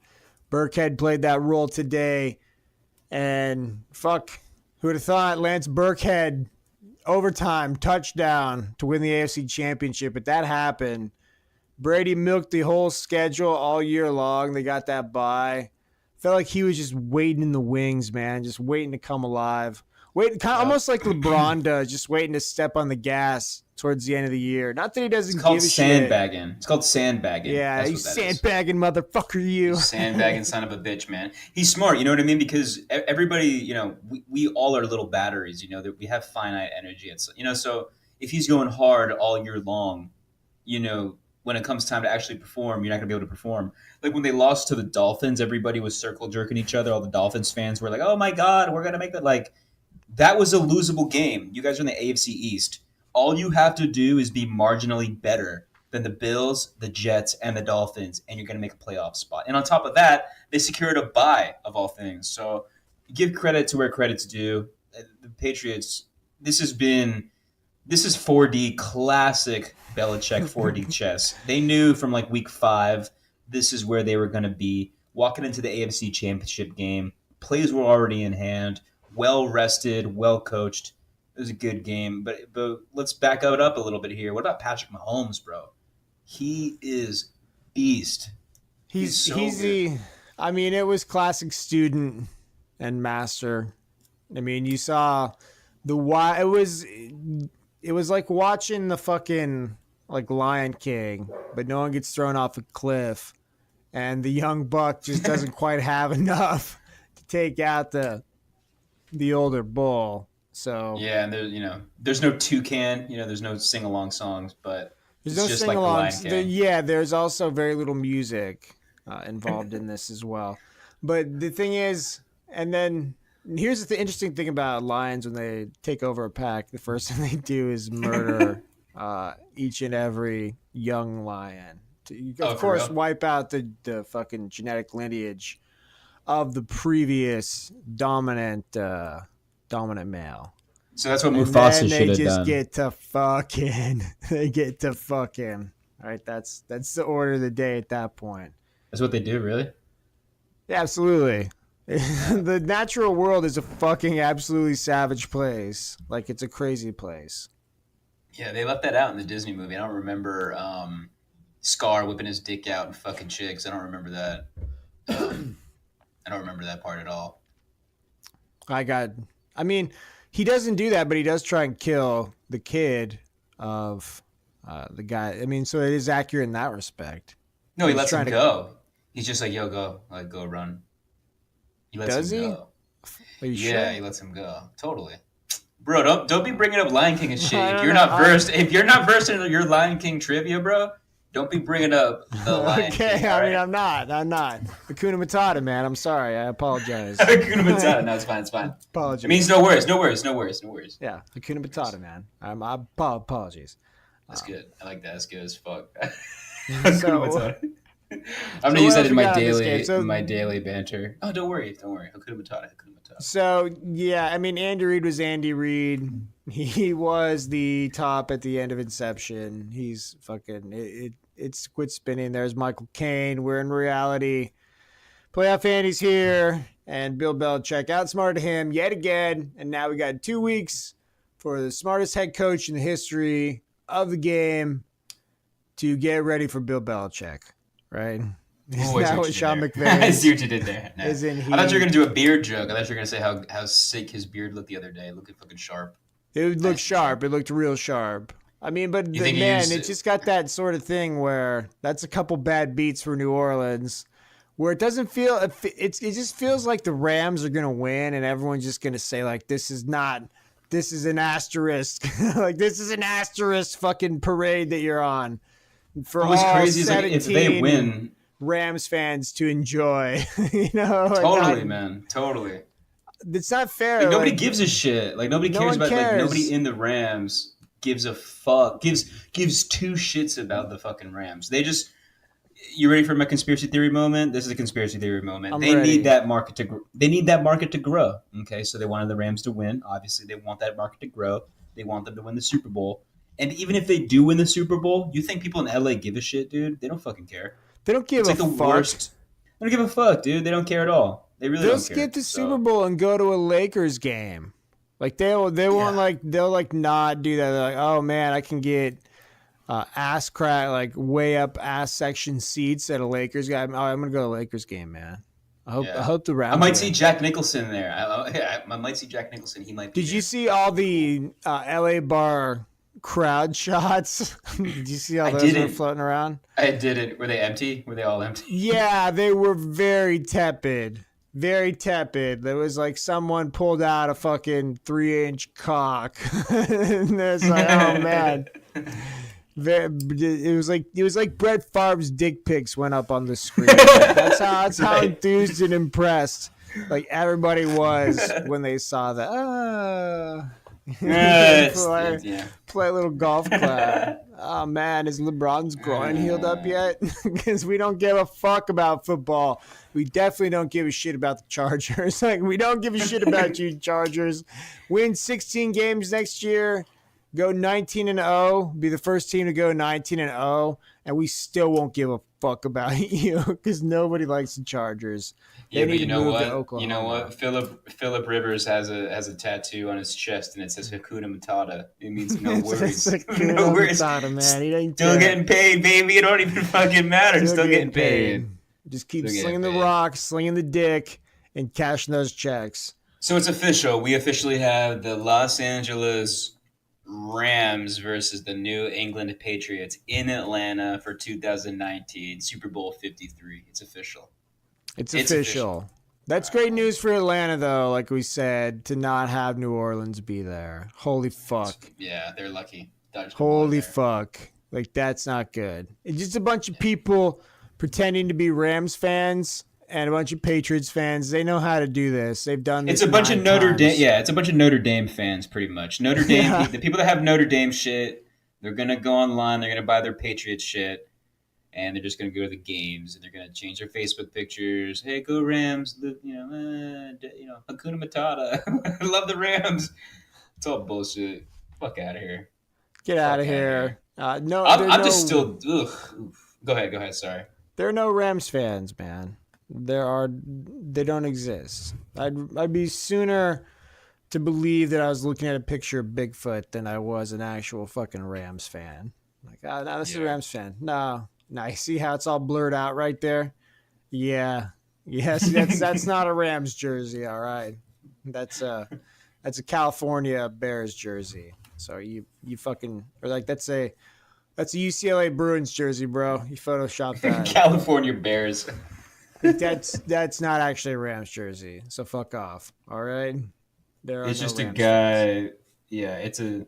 Burkhead played that role today. And fuck, who would have thought Lance Burkhead, overtime, touchdown to win the AFC Championship. But that happened. Brady milked the whole schedule all year long. They got that bye. Felt like he was just waiting in the wings, man, just waiting to come alive. Almost like LeBron does, just waiting to step on the gas towards the end of the year. Not that he doesn't give a shit. It's called sandbagging. Yeah, you sandbagging motherfucker, you. Sandbagging son of a bitch, man. He's smart, you know what I mean? Because everybody, we all are little batteries, that we have finite energy. So if he's going hard all year long, when it comes time to actually perform, you're not going to be able to perform. Like when they lost to the Dolphins, everybody was circle jerking each other. All the Dolphins fans were like, oh my God, we're going to make that. Like, that was a losable game. You guys are in the AFC East. All you have to do is be marginally better than the Bills, the Jets, and the Dolphins, and you're going to make a playoff spot. And on top of that, they secured a bye of all things. So give credit to where credit's due. The Patriots. This is 4D classic Belichick 4D chess. They knew from like week 5 this is where they were going to be. Walking into the AFC Championship game, plays were already in hand, well rested, well coached. It was a good game. But let's back it up a little bit here. What about Patrick Mahomes, bro? He is beast. He's so good. It was classic student and master. I mean, you saw it was like watching the fucking like Lion King, but no one gets thrown off a cliff, and the young buck just doesn't quite have enough to take out the older bull. So yeah, and there's no toucan, there's no sing along songs, but there's no sing alongs. There's also very little music involved in this as well. But the thing is, and then here's the interesting thing about lions: when they take over a pack, the first thing they do is murder each and every young lion. Of course, wipe out the fucking genetic lineage of the previous dominant male. So that's what Mufasa should have done. They just get to fucking. All right, that's the order of the day at that point. That's what they do, really? Yeah, absolutely. The natural world is a fucking absolutely savage place. Like, it's a crazy place. Yeah, they left that out in the Disney movie. I don't remember Scar whipping his dick out and fucking chicks. I don't remember that. I don't remember that part at all. He doesn't do that, but he does try and kill the kid of the guy. I mean, so it is accurate in that respect. No, he lets him go. He's just like, yo, go. Like, go run. He lets him go. Are you sure? He lets him go. Totally. Bro, don't be bringing up Lion King and shit. If you're not versed in your Lion King trivia, bro, don't be bringing up the Lion King. Okay, I'm not. Hakuna Matata, man. I'm sorry. I apologize. Hakuna Matata. No, it's fine. Apologies. It means no worries. Yeah, Hakuna Matata, man. Apologies. That's good. I like that. That's good as fuck. So, I'm gonna use that in my daily banter. Oh, don't worry. Hakuna Matata. So yeah, Andy Reid was Andy Reid. He was the top at the end of Inception. He's fucking it's quit spinning. There's Michael Caine. We're in reality. Playoff Andy's here, and Bill Belichick outsmarted him yet again. And now we got 2 weeks for the smartest head coach in the history of the game to get ready for Bill Belichick. Right? Isn't that what Sean McVay I see what you did there. No. I thought you were going to do a beard joke. I thought you were going to say how sick his beard looked the other day. It looked fucking sharp. It looked sharp. It looked real sharp. It just got that sort of thing where that's a couple bad beats for New Orleans where it doesn't feel – it just feels like the Rams are going to win and everyone's just going to say like this is an asterisk. Like this is an asterisk fucking parade that you're on. For what's all crazy is like if they win – Rams fans to enjoy, man. Totally. It's not fair. Like, nobody gives a shit. Like nobody cares about. Like nobody in the Rams gives a fuck. Gives 2 shits about the fucking Rams. They just. You ready for my conspiracy theory moment? This is a conspiracy theory moment. They need that market to grow. Okay, so they wanted the Rams to win. Obviously, they want that market to grow. They want them to win the Super Bowl. And even if they do win the Super Bowl, you think people in LA give a shit, dude? They don't fucking care. They don't give a fuck. Worst. They don't give a fuck, dude. They don't care at all. They really don't care. They'll skip the Super Bowl and go to a Lakers game. Like they won't they'll not do that. They're like, oh man, I can get ass crack way up ass section seats at a Lakers game. Oh, I'm gonna go to a Lakers game, man. I hope the Rams. I might see Jack Nicholson there. I might see Jack Nicholson. He might. Did you see all the LA bar crowd shots? Did you see all those that were floating around? I didn't. Were they empty? Were they all empty? Yeah, they were very tepid. Very tepid. There was like someone pulled out a fucking 3-inch cock. And there's like, oh man. It was like Brett Favre's dick pics went up on the screen. That's how enthused and impressed like everybody was when they saw that. Play a little golf clap. oh man, is LeBron's groin healed up yet? Because we don't give a fuck about football. We definitely don't give a shit about the Chargers. Like, we don't give a shit about you, Chargers. Win 16 games next year. Go 19-0. Be the first team to go 19-0. And we still won't give a fuck about you because nobody likes the Chargers. Yeah, but you know what? You know what? Philip Rivers has a tattoo on his chest, and it says Hakuna Matata. It means no worries. No worries. Matata, man. He ain't still getting paid, baby. It don't even fucking matter. Still getting paid. Just keep slinging the rock, slinging the dick, and cashing those checks. So it's official. We officially have the Los Angeles Rams versus the New England Patriots in Atlanta for 2019 Super Bowl 53. It's official. It's official. That's great news for Atlanta, though, like we said, to not have New Orleans be there. Holy fuck. Yeah, they're lucky. Holy fuck. Like, that's not good. It's just a bunch of people pretending to be Rams fans and a bunch of Patriots fans. They know how to do this. They've done this. It's a bunch of Notre Dame. Yeah, it's a bunch of Notre Dame fans, pretty much. Notre Dame, the people that have Notre Dame shit, they're going to go online. They're going to buy their Patriots shit. And they're just going to go to the games, and they're going to change their Facebook pictures. Hey, go Rams! Hakuna Matata. I love the Rams. It's all bullshit. Fuck out of here. Get out of here. No, I'm just still. Ugh. Go ahead. Sorry. There are no Rams fans, man. They don't exist. I'd be sooner to believe that I was looking at a picture of Bigfoot than I was an actual fucking Rams fan. Like, no, this is a Rams fan. No. Nice. See how it's all blurred out right there? Yeah. Yes, that's not a Rams jersey, all right. That's a California Bears jersey. So you fucking or like that's a UCLA Bruins jersey, bro. You photoshopped that. California Bears. That's not actually a Rams jersey. So fuck off. All right. It's just a guy. Yeah, it's a.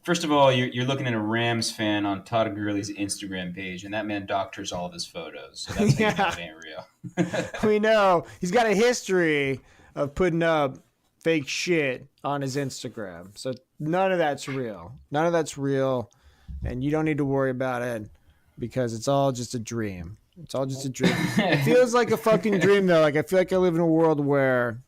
First of all, you're looking at a Rams fan on Todd Gurley's Instagram page, and that man doctors all of his photos. So that's that ain't real. We know. He's got a history of putting up fake shit on his Instagram. So none of that's real. None of that's real, and you don't need to worry about it because it's all just a dream. It's all just a dream. It feels like a fucking dream, though. Like, I feel like I live in a world where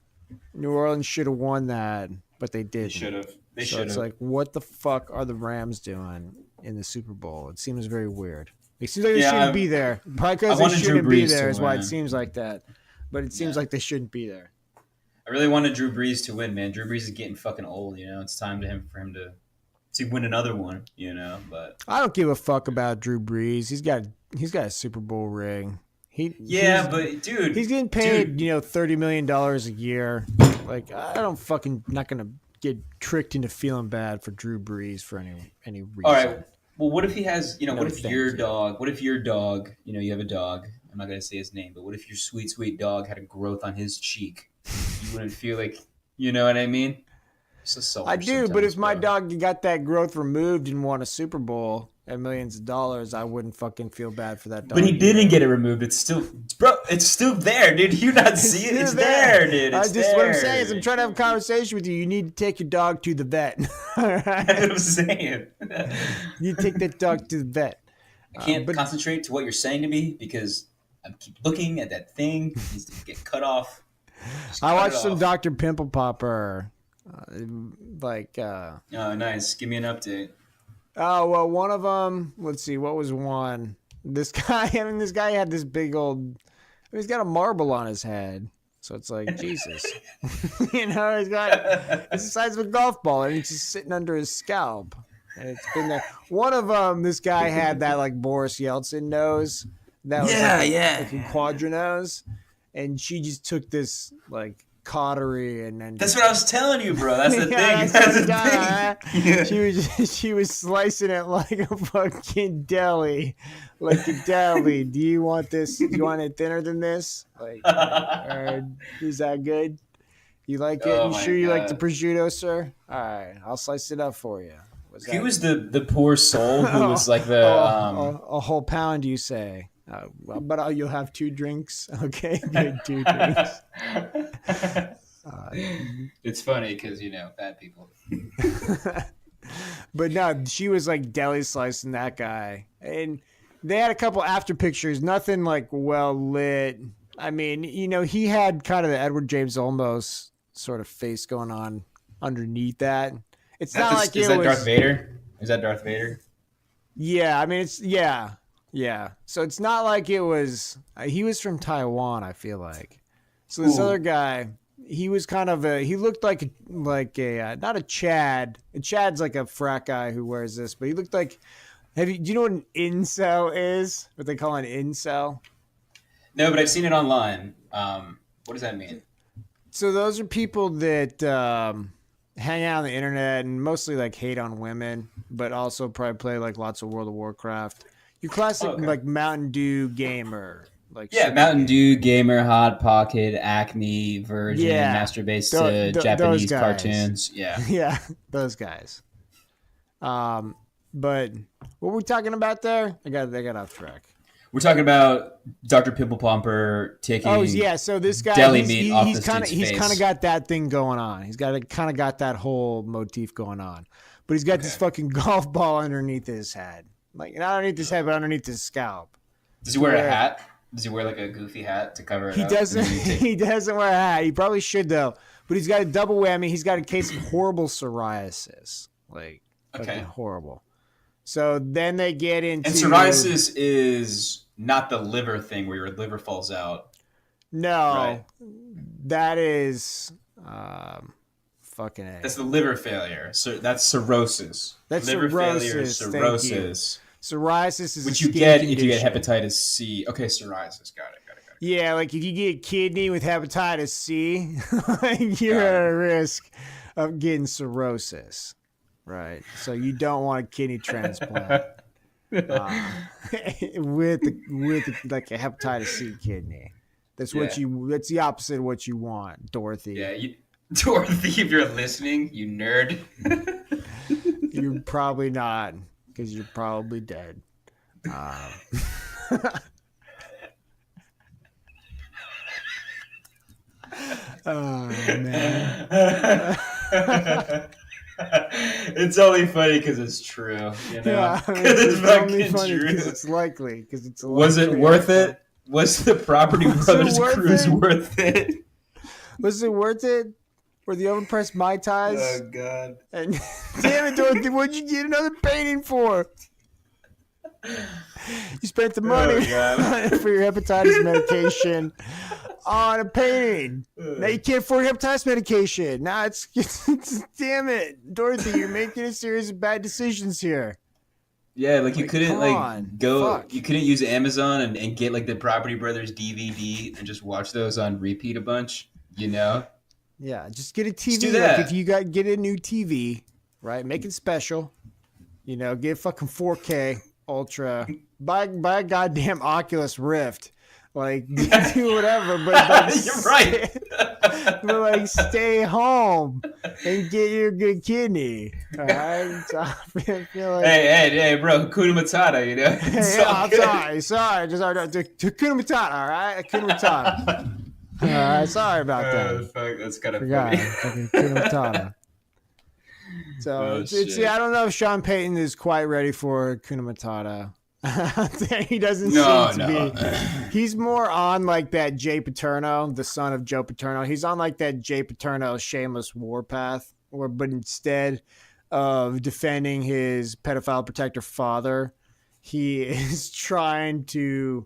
New Orleans should have won that, but they didn't. They should have. So it's like, what the fuck are the Rams doing in the Super Bowl? It seems very weird. It seems like they shouldn't be there. Probably because they shouldn't be there is why it seems like that. But it seems like they shouldn't be there. I really wanted Drew Brees to win, man. Drew Brees is getting fucking old, you know. It's time for him to win another one, you know. But I don't give a fuck about Drew Brees. He's got a Super Bowl ring. But dude, he's getting paid, $30 million a year. Like, not gonna get tricked into feeling bad for Drew Brees for any reason. All right. Well, what if he has, what if your dog, you have a dog. I'm not going to say his name, but what if your sweet, sweet dog had a growth on his cheek? You wouldn't feel like, you know what I mean? I do, but if my dog got that growth removed and won a Super Bowl at millions of dollars, I wouldn't fucking feel bad for that dog. But he didn't get it removed. It's still there, dude. You not see it? It's there, dude. What I'm saying is I'm trying to have a conversation with you. You need to take your dog to the vet. All right? That's what I'm saying. You take that dog to the vet. I can't concentrate to what you're saying to me because I keep looking at that thing. It needs to get cut off. I watched some Dr. Pimple Popper. Oh, nice. Give me an update. Oh, well, one of them, let's see, what was one? This guy had this big old, he's got a marble on his head. So it's like, Jesus. It's the size of a golf ball, and it's just sitting under his scalp. And it's been there. One of them, this guy had that, like, Boris Yeltsin nose. That was like a quadra nose. And she just took this, like, cautery and then that's what I was telling you, bro. That's the thing. That's the thing. She was slicing it like a fucking deli. Like a deli. Do you want this? Do you want it thinner than this? Like, is that good? You like it? You sure you like the prosciutto, sir? All right, I'll slice it up for you. He was the poor soul who was like the a whole pound, you say? But you'll have 2 drinks. Okay, good, 2 drinks. It's funny because bad people. But no, she was like deli slicing that guy, and they had a couple after pictures. Nothing like well lit. I mean, he had kind of the Edward James Olmos sort of face going on underneath that. It's not like is it that was. Darth Vader? Is that Darth Vader? Yeah, I mean it's yeah. So it's not like it was. He was from Taiwan, I feel like. So this other guy, he was kind of he looked like a not a Chad. A Chad's like a frat guy who wears this, but he looked like. Do you know what an incel is? What they call an incel? No, but I've seen it online. What does that mean? So those are people that hang out on the internet and mostly like hate on women, but also probably play like lots of World of Warcraft. Your classic like Mountain Dew gamer, like Mountain Dew gamer, hot pocket, Acme, Virgin, masturbates to Japanese cartoons. Yeah, those guys. But what were we talking about there? I got off track. We're talking about Dr. Pimple Popper taking. Oh yeah, so this guy deli meat off this dude's face. He's kind of got that thing going on. He's got that whole motif going on. But he's got this fucking golf ball underneath his head, like not underneath his head, but underneath his scalp. Does he wear a hat? Does he wear like a goofy hat to cover it? He doesn't. He doesn't wear a hat. He probably should though. But he's got a double whammy. He's got a case of horrible psoriasis, like horrible. So then they get into... And psoriasis is not the liver thing where your liver falls out. No. Right? That is... fucking A. That's the liver failure. So that's cirrhosis. That's liver cirrhosis. failure, cirrhosis. Psoriasis is which you get if you get hepatitis C. Okay, psoriasis. Got it. Yeah, like if you get kidney with hepatitis C, you're at a risk of getting cirrhosis. Right, so you don't want a kidney transplant with like a hepatitis C kidney. That's that's the opposite of what you want, Dorothy. Yeah, Dorothy, if you're listening, you nerd. You're probably not, because you're probably dead. Oh man. It's only funny because it's true. Yeah, it's only funny because it's likely. Because it's was it worth it? Was the Property Brothers cruise worth it? Was it worth it? Were the overpriced Mai Tais? Oh God! And damn it, Dorothy! What'd you get another painting for? You spent the money for your hepatitis medication on a painting. Now you can't afford hepatitis medication. Now it's damn it, Dorothy, you're making a series of bad decisions here. Yeah, like you couldn't you couldn't use Amazon and get like the Property Brothers DVD and just watch those on repeat a bunch, Yeah, just get a TV. Just do that. Like if you get a new TV, right? Make it special. Get fucking 4K Ultra. Buy a goddamn Oculus Rift. Like, do whatever, but you're right. But stay home and get your good kidney. All right. So I feel like, hey, bro, Hakuna Matata, Sorry, Hakuna Matata. All right, Hakuna Matata. All right, sorry about that. Fuck, that's kind of funny. Hakuna Matata. So I don't know if Sean Payton is quite ready for Hakuna Matata. He doesn't seem to be. He's more on like that Jay Paterno, the son of Joe Paterno. He's on like that Jay Paterno shameless warpath, but instead of defending his pedophile protector father, he is trying to.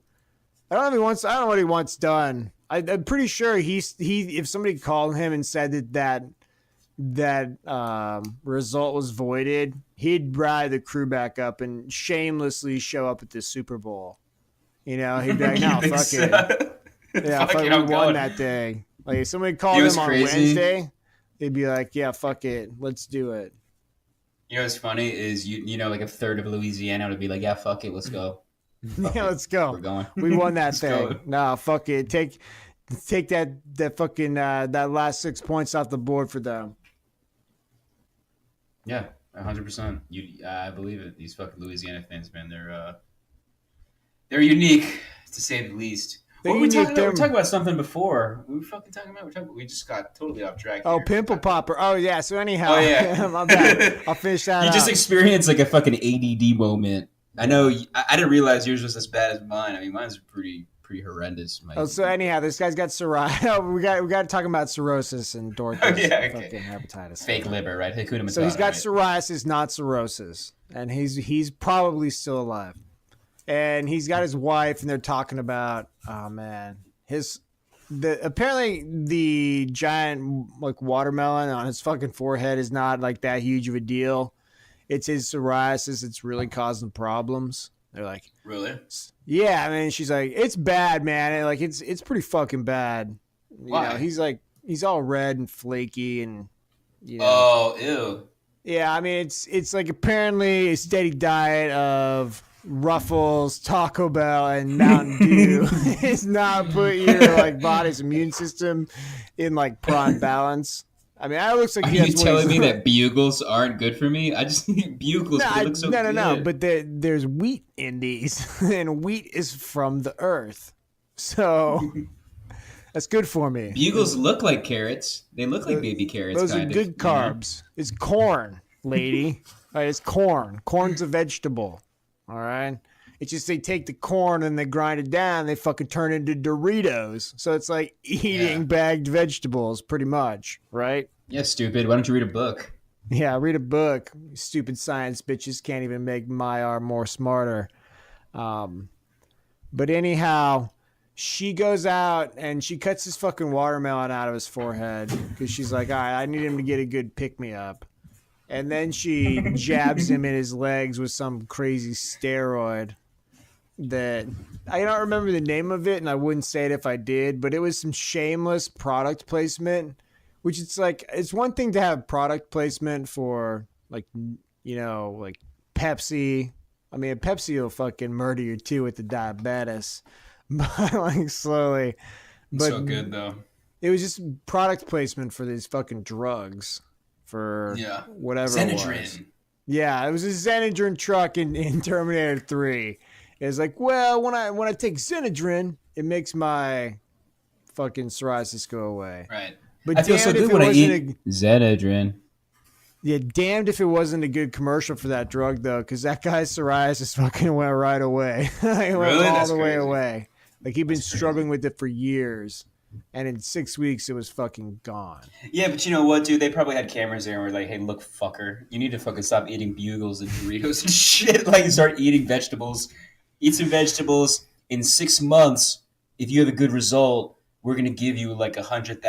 I don't know what he wants done. I'm pretty sure if somebody called him and said that result was voided, he'd ride the crew back up and shamelessly show up at the Super Bowl. He'd be like, no, fuck it. Yeah, fuck it, we won that day. Like, if somebody called him on Wednesday, they'd be like, yeah, fuck it, let's do it. What's funny is, like a third of Louisiana would be like, yeah, fuck it, let's go. Yeah, let's go. We're going. We won that thing. No, fuck it. Take that fucking that last 6 points off the board for them. Yeah, 100%. I believe it. These fucking Louisiana fans, man, they're unique to say the least. They What were we talking unique about? We were them. talking about something before. We were fucking talking about. We just got totally off track Oh, here. pimple popper. Oh yeah. So Oh anyhow, my bad. yeah. I'll finish that You just up. experienced like a fucking ADD moment. I Yeah. know. I didn't realize yours was as bad as mine. I mean, mine's pretty horrendous. My Oh, so ADD. anyhow, this guy's got psoriasis. Oh, we got to talk about cirrhosis and Oh Dorcas yeah. Okay. fucking hepatitis. Fake liver, right? Hakuna Matata. So he's got right? psoriasis, not cirrhosis, and he's probably still alive. And he's got his wife, and they're talking about, oh man, apparently the giant like watermelon on his fucking forehead is not like that huge of a deal. It's his psoriasis. It's really causing problems. They're like, Really? yeah. I mean, she's like, it's bad, man. And like, it's pretty fucking bad. Why? He's all red and flaky, and Oh, ew. yeah. I mean, it's like apparently a steady diet of Ruffles, Taco Bell, and Mountain Dew is not put your like body's immune system in like prime balance. I mean, that looks like Are you telling me that bugles aren't good for me? I just need bugles. No, They look so good. no. But there's wheat in these, and wheat is from the earth, so that's good for me. Bugles look like carrots. They look like baby carrots. Those are good carbs. It's corn, lady. All right, it's corn. Corn's a vegetable. All right. It's just they take the corn and they grind it down. They fucking turn it into Doritos. So it's like eating bagged vegetables, pretty much, right? Yeah, stupid. Why don't you read a book? Yeah, read a book. Stupid science bitches can't even make my R more smarter. But anyhow, she goes out and she cuts this fucking watermelon out of his forehead because she's like, all right, I need him to get a good pick-me-up. And then she jabs him in his legs with some crazy steroid that I don't remember the name of it, and I wouldn't say it if I did, but it was some shameless product placement, which it's like, it's one thing to have product placement for like, like Pepsi. I mean, Pepsi will fucking murder you too with the diabetes, but like slowly. It's But so good though. it was just product placement for these fucking drugs for whatever it was. Yeah, it was a Xenadrin truck in Terminator 3. It was like, well, when I take Xenadrin, it makes my fucking psoriasis go away. Right. But I feel so good when I eat Xenadrin. Yeah, damned if it wasn't a good commercial for that drug, though, because that guy's psoriasis fucking went right away. It went all That's the way crazy. away. Like, he'd been struggling with it for years. And in 6 weeks, it was fucking gone. Yeah, but you know what, dude? They probably had cameras there and were like, hey, look, fucker, you need to fucking stop eating bugles and Doritos and shit. Like, start eating vegetables. Eat some vegetables. In 6 months, if you have a good result, we're going to give you like $100,000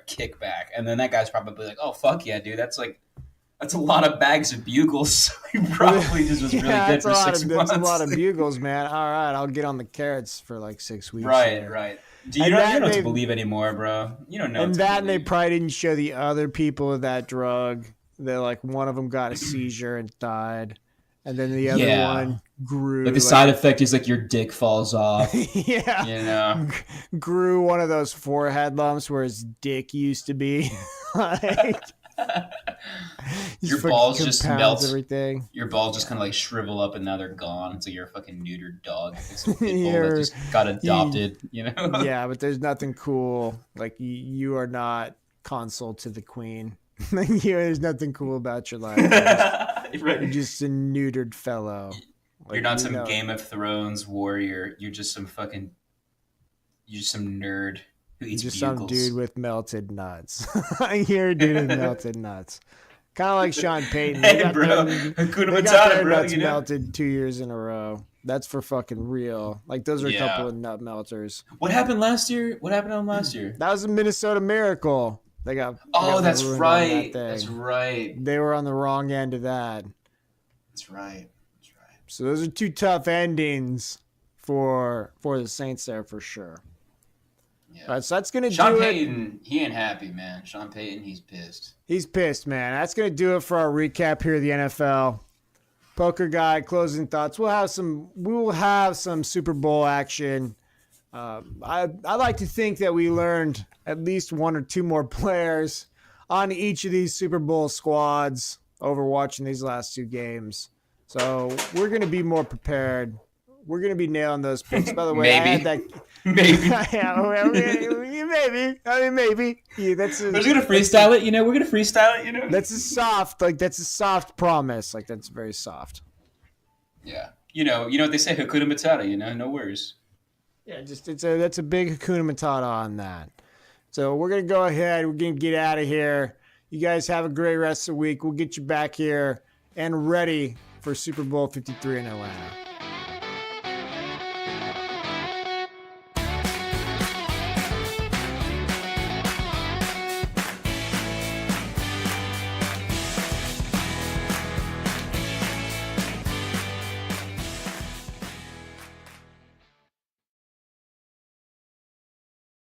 kickback. And then that guy's probably like, oh, fuck yeah, dude. That's a lot of bags of bugles. He probably just was really good for 6 months. That's a lot of bugles, man. All right, I'll get on the carrots for like 6 weeks. Right. You don't know what to believe anymore, bro. You don't know. And they probably didn't show the other people of that drug. That like one of them got a seizure and died, and then the other one grew. Like the side effect is like your dick falls off. Yeah, you know, grew one of those forehead lumps where his dick used to be. Like, your balls just melt. Everything. Your balls just kind of like shrivel up and now they're gone. So you're a fucking neutered dog. It's a pit bull that just got adopted. You know. Yeah, but there's nothing cool. Like you are not consul to the queen. There's nothing cool about your life. You're just a neutered fellow. Like, you're not some Game of Thrones warrior. You're just some nerd who eats just bugles. Some dude with melted nuts. You're a dude with melted nuts. Kind of like Sean Payton. Hey, bro. They got their nuts melted 2 years in a row. That's for fucking real. Like, those are a couple of nut melters. What happened last year? What happened on last year? That was a Minnesota Miracle. They got that's right. That's right. They were on the wrong end of that. That's right. So those are two tough endings for the Saints there for sure. Yeah. All right, so that's gonna Sean do Payton, he ain't happy, man. Sean Payton, he's pissed. He's pissed, man. That's gonna do it for our recap here of the NFL. Poker guy, closing thoughts. We will have some Super Bowl action. I like to think that we learned at least one or two more players on each of these Super Bowl squads over watching these last two games. So we're going to be more prepared We're gonna be nailing those picks. By the way, Maybe. I had that. Maybe. Yeah, well, maybe. I mean, maybe. Yeah, We're just gonna freestyle it, you know. We're gonna freestyle it, you know. That's a soft promise. Like that's very soft. Yeah. You know what they say, Hakuna Matata, you know, no worries. Yeah, that's a big Hakuna Matata on that. So we're gonna go ahead. We're gonna get out of here. You guys have a great rest of the week. We'll get you back here and ready for Super Bowl 53 in Atlanta.